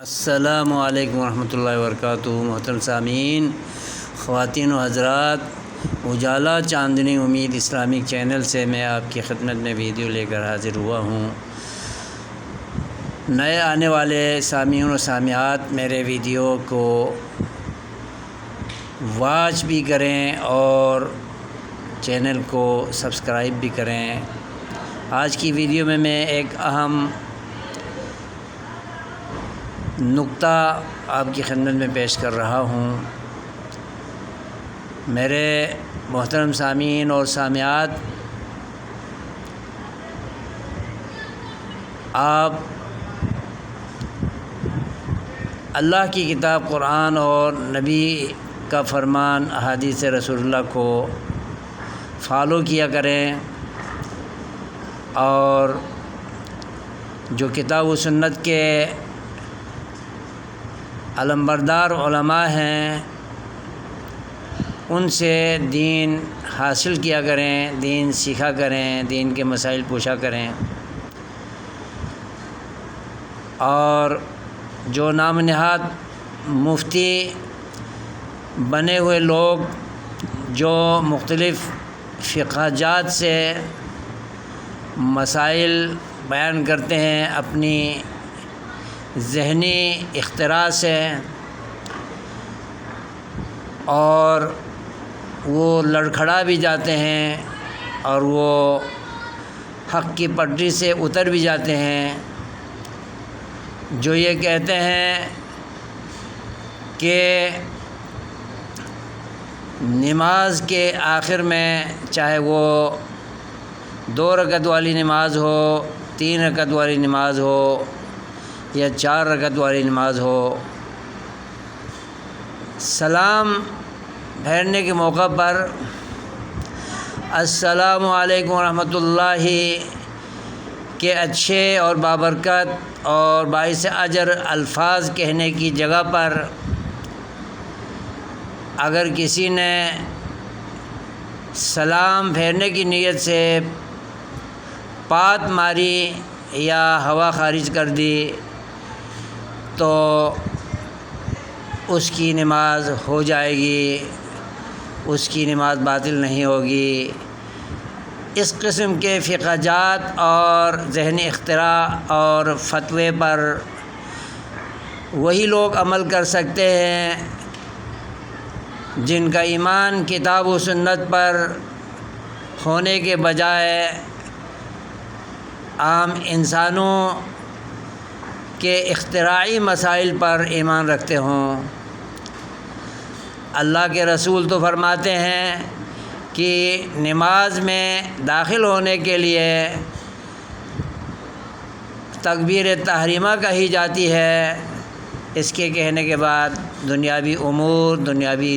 السلام علیکم ورحمۃ اللہ وبرکاتہ۔ محترم سامعین، خواتین و حضرات، اجالا چاندنی امید اسلامک چینل سے میں آپ کی خدمت میں ویڈیو لے کر حاضر ہوا ہوں۔ نئے آنے والے سامعین و سامعات میرے ویڈیو کو واچ بھی کریں اور چینل کو سبسکرائب بھی کریں۔ آج کی ویڈیو میں ایک اہم نقطہ آپ کی خدمت میں پیش کر رہا ہوں۔ میرے محترم سامعین اور سامعات، آپ اللہ کی کتاب قرآن اور نبی کا فرمان احادیث رسول اللہ کو فالو کیا کریں، اور جو کتاب و سنت کے علمبردار علماء ہیں ان سے دین حاصل کیا کریں، دین سیکھا کریں، دین کے مسائل پوچھا کریں، اور جو نام نہاد مفتی بنے ہوئے لوگ جو مختلف فقہ جات سے مسائل بیان کرتے ہیں اپنی ذہنی اختراع سے، اور وہ لڑکھڑا بھی جاتے ہیں اور وہ حق کی پٹری سے اتر بھی جاتے ہیں، جو یہ کہتے ہیں کہ نماز کے آخر میں چاہے وہ 2 رکعت والی نماز ہو، 3 رکعت والی نماز ہو یا 4 رکعت والی نماز ہو، سلام پھیرنے کے موقع پر السلام علیکم ورحمۃ اللہ کے اچھے اور بابرکت اور باعث اجر الفاظ کہنے کی جگہ پر اگر کسی نے سلام پھیرنے کی نیت سے پات ماری یا ہوا خارج کر دی تو اس کی نماز ہو جائے گی، اس کی نماز باطل نہیں ہوگی۔ اس قسم کے فقہ جات اور ذہنی اختراع اور فتوے پر وہی لوگ عمل کر سکتے ہیں جن کا ایمان کتاب و سنت پر ہونے کے بجائے عام انسانوں کے اختراعی مسائل پر ایمان رکھتے ہوں۔ اللہ کے رسول تو فرماتے ہیں کہ نماز میں داخل ہونے کے لیے تکبیر تحریمہ کہی جاتی ہے، اس کے کہنے کے بعد دنیاوی امور، دنیاوی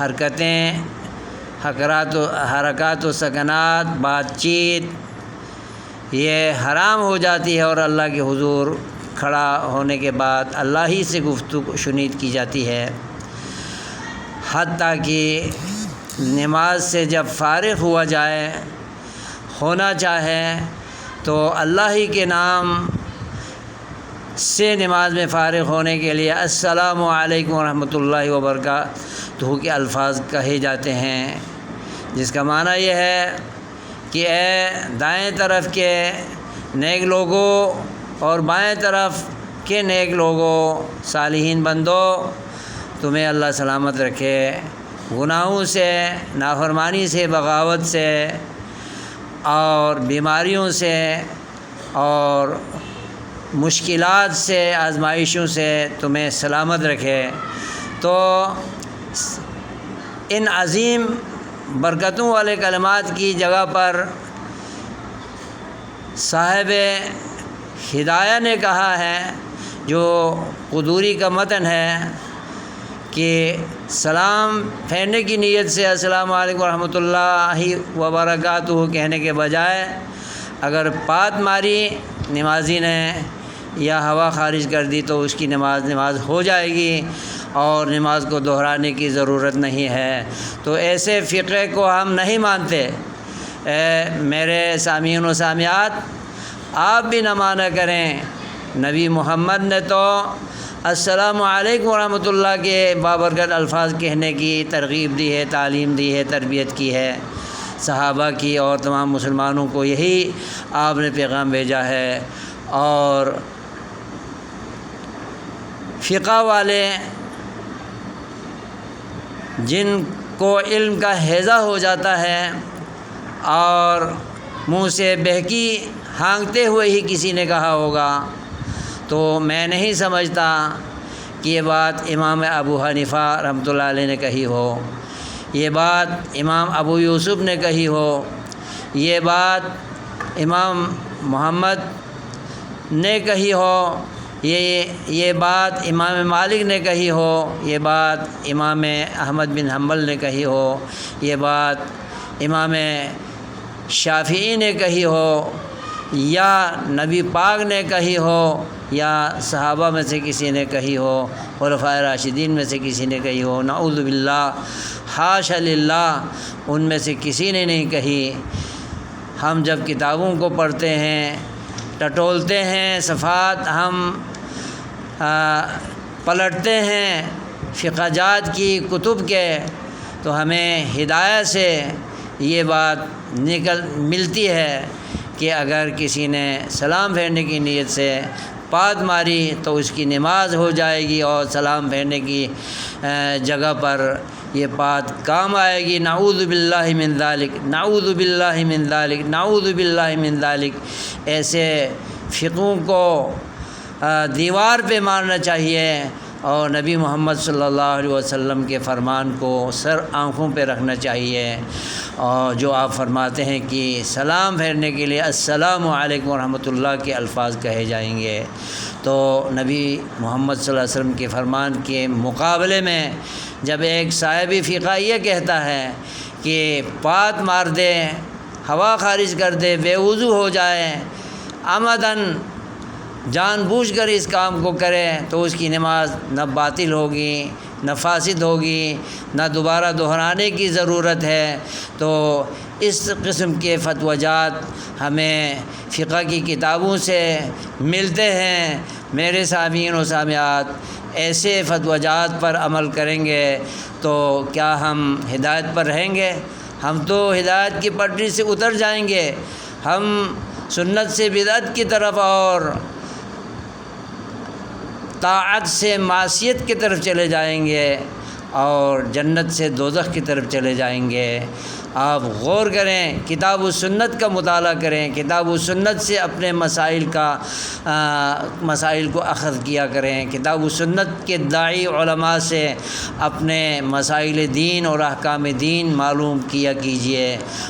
حرکتیں، حرکات و سکنات، بات چیت یہ حرام ہو جاتی ہے، اور اللہ کے حضور کھڑا ہونے کے بعد اللہ ہی سے گفتگو شنید کی جاتی ہے، حتیٰ کہ نماز سے جب فارغ ہونا چاہے تو اللہ ہی کے نام سے نماز میں فارغ ہونے کے لیے السلام علیکم ورحمۃ اللہ وبرکاتہ کے الفاظ کہے جاتے ہیں، جس کا معنی یہ ہے کہ اے دائیں طرف کے نیک لوگوں اور بائیں طرف کے نیک لوگوں، صالحین بندو، تمہیں اللہ سلامت رکھے گناہوں سے، نافرمانی سے، بغاوت سے اور بیماریوں سے اور مشکلات سے، آزمائشوں سے تمہیں سلامت رکھے۔ تو ان عظیم برکتوں والے کلمات کی جگہ پر صاحب ہدایہ نے کہا ہے، جو قدوری کا متن ہے، کہ سلام پھیرنے کی نیت سے السلام علیکم ورحمۃ اللہ وبرکاتہ کہنے کے بجائے اگر پات ماری نمازی نے یا ہوا خارج کر دی تو اس کی نماز ہو جائے گی، اور نماز کو دہرانے کی ضرورت نہیں ہے۔ تو ایسے فقہ کو ہم نہیں مانتے۔ میرے سامعین و سامعات، آپ بھی نہ مانا کریں نبی محمد نے تو السلام علیکم ورحمۃ اللہ کے بابرکت الفاظ کہنے کی ترغیب دی ہے، تعلیم دی ہے، تربیت کی ہے صحابہ کی، اور تمام مسلمانوں کو یہی آپ نے پیغام بھیجا ہے۔ اور فقہ والے جن کو علم کا ہیضہ ہو جاتا ہے اور منہ سے بہکی ہانکتے ہوئے ہی کسی نے کہا ہوگا، تو میں نہیں سمجھتا کہ یہ بات امام ابو حنیفہ رحمۃ اللہ علیہ نے کہی ہو، یہ بات امام ابو یوسف نے کہی ہو، یہ بات امام محمد نے کہی ہو، یہ بات امام مالک نے کہی ہو، یہ بات امام احمد بن حنبل نے کہی ہو، یہ بات امام شافعی نے کہی ہو، یا نبی پاک نے کہی ہو، یا صحابہ میں سے کسی نے کہی ہو، خلفائے راشدین میں سے کسی نے کہی ہو، نعوذ باللہ، حاشا للہ، ان میں سے کسی نے نہیں کہی۔ ہم جب کتابوں کو پڑھتے ہیں، ٹٹولتے ہیں، صفحات ہم پلٹتے ہیں فقہ جات کی کتب کے، تو ہمیں ہدایت سے یہ بات ملتی ہے کہ اگر کسی نے سلام پھیرنے کی نیت سے پاد ماری تو اس کی نماز ہو جائے گی، اور سلام پھیرنے کی جگہ پر یہ پاد کام آئے گی۔ نعوذ باللہ من ذالک، نعوذ باللہ من ذالک، نعوذ باللہ من ذالک۔ ایسے فقہوں کو دیوار پہ مارنا چاہیے، اور نبی محمد صلی اللہ علیہ وسلم کے فرمان کو سر آنکھوں پہ رکھنا چاہیے، اور جو آپ فرماتے ہیں کہ سلام پھیرنے کے لیے السلام علیکم ورحمۃ اللہ کے الفاظ کہے جائیں گے، تو نبی محمد صلی اللہ علیہ وسلم کے فرمان کے مقابلے میں جب ایک صاحب فقہ یہ کہتا ہے کہ پات مار دے، ہوا خارج کر دے، بے وضو ہو جائے، عمدن جان بوجھ کر اس کام کو کرے، تو اس کی نماز نہ باطل ہوگی، نہ فاسد ہوگی، نہ دوبارہ دہرانے کی ضرورت ہے۔ تو اس قسم کے فتویٰ جات ہمیں فقہ کی کتابوں سے ملتے ہیں۔ میرے سامعین و سامعات، ایسے فتویٰ جات پر عمل کریں گے تو کیا ہم ہدایت پر رہیں گے؟ ہم تو ہدایت کی پٹری سے اتر جائیں گے، ہم سنت سے بدعت کی طرف اور طاعت سے معصیت کی طرف چلے جائیں گے، اور جنت سے دوزخ کی طرف چلے جائیں گے۔ آپ غور کریں، کتاب و سنت کا مطالعہ کریں، کتاب و سنت سے اپنے مسائل کو اخذ کیا کریں، کتاب و سنت کے داعی علماء سے اپنے مسائل دین اور احکام دین معلوم کیا کیجئے،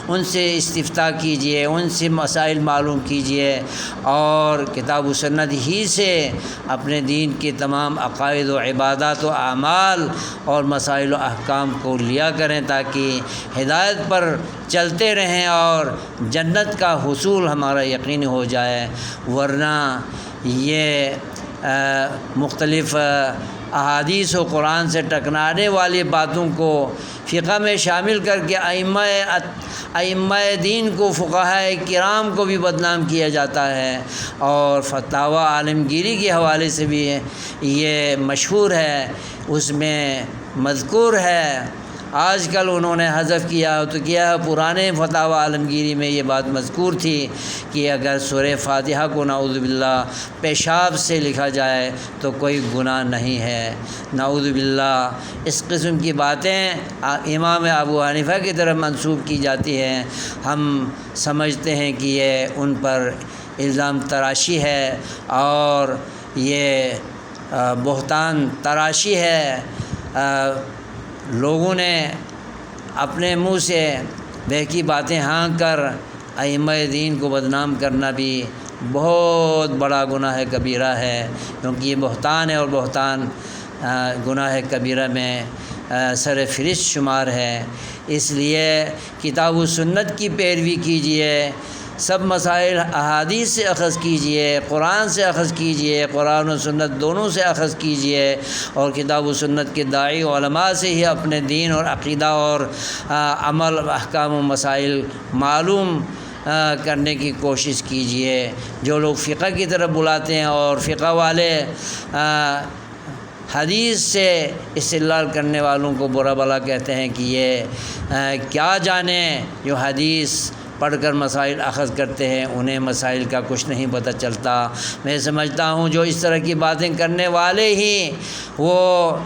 ان سے استفتاء کیجئے، ان سے مسائل معلوم کیجئے، اور کتاب و سنت ہی سے اپنے دین کے تمام عقائد و عبادات و اعمال اور مسائل و احکام کو لیا کریں، تاکہ ہدایت پر چلتے رہیں اور جنت کا حصول ہمارا یقینی ہو جائے۔ ورنہ یہ مختلف احادیث و قرآن سے ٹکرانے والی باتوں کو فقہ میں شامل کر کے ائمہ دین کو، فقہائے کرام کو بھی بدنام کیا جاتا ہے، اور فتاوی عالمگیری کے حوالے سے بھی یہ مشہور ہے، اس میں مذکور ہے۔ آج کل انہوں نے حذف کیا تو کیا، پرانے فتاوی عالمگیری میں یہ بات مذکور تھی کہ اگر سورہ فاتحہ کو نعوذ باللہ پیشاب سے لکھا جائے تو کوئی گناہ نہیں ہے، نعوذ باللہ۔ اس قسم کی باتیں امام ابو حنیفہ کی طرف منسوب کی جاتی ہیں، ہم سمجھتے ہیں کہ یہ ان پر الزام تراشی ہے، اور یہ بہتان تراشی ہے۔ لوگوں نے اپنے منہ سے بہکی باتیں ہانک کر ائمہ دین کو بدنام کرنا بھی بہت بڑا گناہ کبیرہ ہے، کیونکہ یہ بہتان ہے، اور بہتان گناہ کبیرہ میں سر فہرست شمار ہے۔ اس لیے کتاب و سنت کی پیروی کیجیے، سب مسائل احادیث سے اخذ کیجئے، قرآن سے اخذ کیجئے، قرآن و سنت دونوں سے اخذ کیجئے، اور کتاب و سنت کے داعی علماء سے ہی اپنے دین اور عقیدہ اور عمل احکام و مسائل معلوم کرنے کی کوشش کیجیے۔ جو لوگ فقہ کی طرف بلاتے ہیں اور فقہ والے حدیث سے استدلال کرنے والوں کو برا بھلا کہتے ہیں کہ یہ کیا جانیں، جو حدیث پڑھ کر مسائل اخذ کرتے ہیں انہیں مسائل کا کچھ نہیں پتہ چلتا۔ میں سمجھتا ہوں جو اس طرح کی باتیں کرنے والے ہی وہ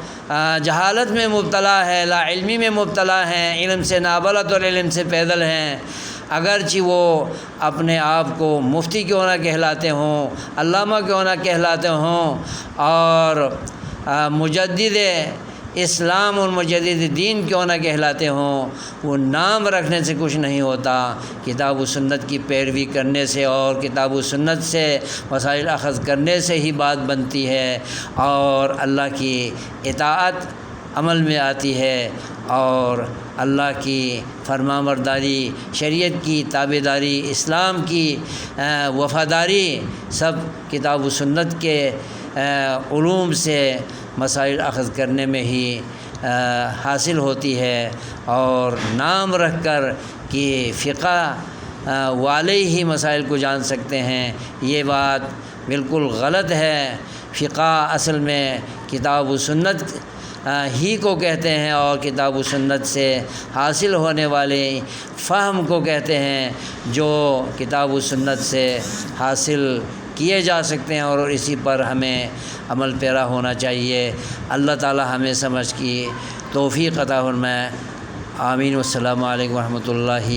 جہالت میں مبتلا ہے، لا علمی میں مبتلا ہیں، علم سے نابلد اور علم سے پیدل ہیں۔ اگرچہ وہ اپنے آپ کو مفتی کیوں نہ کہلاتے ہوں، علامہ کیوں نہ کہلاتے ہوں، اور مجدد اسلام اور مجدد دین کیوں نہ کہلاتے ہوں، وہ نام رکھنے سے کچھ نہیں ہوتا۔ کتاب و سنت کی پیروی کرنے سے اور کتاب و سنت سے مسائل اخذ کرنے سے ہی بات بنتی ہے، اور اللہ کی اطاعت عمل میں آتی ہے، اور اللہ کی فرمانبرداری، شریعت کی تابعداری، اسلام کی وفاداری سب کتاب و سنت کے علوم سے مسائل اخذ کرنے میں ہی حاصل ہوتی ہے۔ اور نام رکھ کر کہ فقہ والے ہی مسائل کو جان سکتے ہیں، یہ بات بالکل غلط ہے۔ فقہ اصل میں کتاب و سنت ہی کو کہتے ہیں، اور کتاب و سنت سے حاصل ہونے والے فہم کو کہتے ہیں، جو کتاب و سنت سے حاصل کیے جا سکتے ہیں، اور اسی پر ہمیں عمل پیرا ہونا چاہیے۔ اللہ تعالی ہمیں سمجھ کی توفیق عطا فرمائے۔ آمین۔ والسلام علیکم ورحمۃ اللہ۔